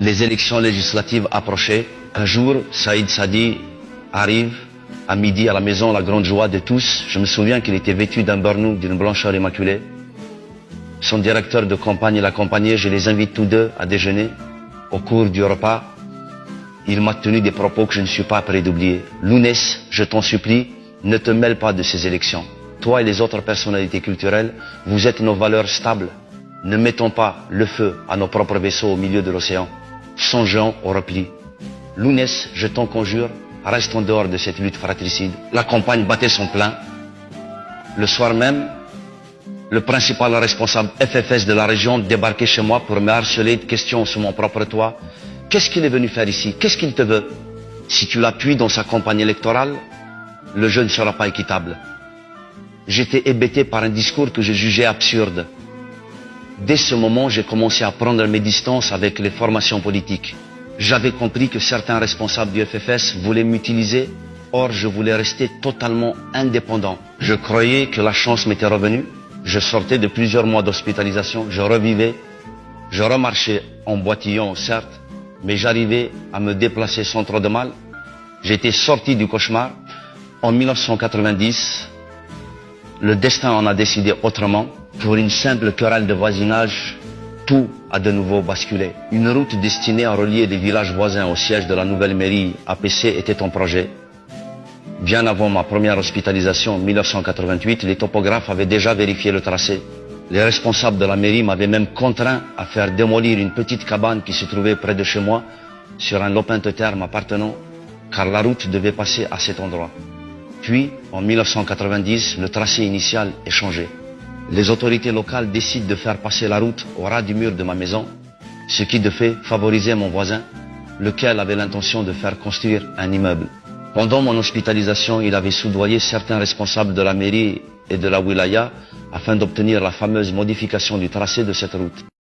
Les élections législatives approchaient. Un jour, Saïd Sadi arrive à midi à la maison, la grande joie de tous. Je me souviens qu'il était vêtu d'un burnou d'une blancheur immaculée. Son directeur de campagne l'accompagnait. Je les invite tous deux à déjeuner. Au cours du repas, il m'a tenu des propos que je ne suis pas prêt d'oublier. Lounès, je t'en supplie, ne te mêle pas de ces élections. Toi et les autres personnalités culturelles, vous êtes nos valeurs stables. Ne mettons pas le feu à nos propres vaisseaux au milieu de l'océan. Songeons au repli. Lounès, je t'en conjure, reste en dehors de cette lutte fratricide. La campagne battait son plein. Le soir même, le principal responsable FFS de la région débarquait chez moi pour me harceler de questions sur mon propre toit. Qu'est-ce qu'il est venu faire ici? Qu'est-ce qu'il te veut? Si tu l'appuies dans sa campagne électorale, le jeu ne sera pas équitable. J'étais hébété par un discours que je jugeais absurde. Dès ce moment, j'ai commencé à prendre mes distances avec les formations politiques. J'avais compris que certains responsables du FFS voulaient m'utiliser, or je voulais rester totalement indépendant. Je croyais que la chance m'était revenue. Je sortais de plusieurs mois d'hospitalisation, je revivais, je remarchais en boitillant, certes, mais j'arrivais à me déplacer sans trop de mal. J'étais sorti du cauchemar. En 1990, le destin en a décidé autrement. Pour une simple querelle de voisinage, tout a de nouveau basculé. Une route destinée à relier les villages voisins au siège de la nouvelle mairie APC était en projet. Bien avant ma première hospitalisation en 1988, les topographes avaient déjà vérifié le tracé. Les responsables de la mairie m'avaient même contraint à faire démolir une petite cabane qui se trouvait près de chez moi, sur un lopin de terre m'appartenant, car la route devait passer à cet endroit. Puis, en 1990, le tracé initial est changé. Les autorités locales décident de faire passer la route au ras du mur de ma maison, ce qui de fait favorisait mon voisin, lequel avait l'intention de faire construire un immeuble. Pendant mon hospitalisation, il avait soudoyé certains responsables de la mairie et de la wilaya afin d'obtenir la fameuse modification du tracé de cette route.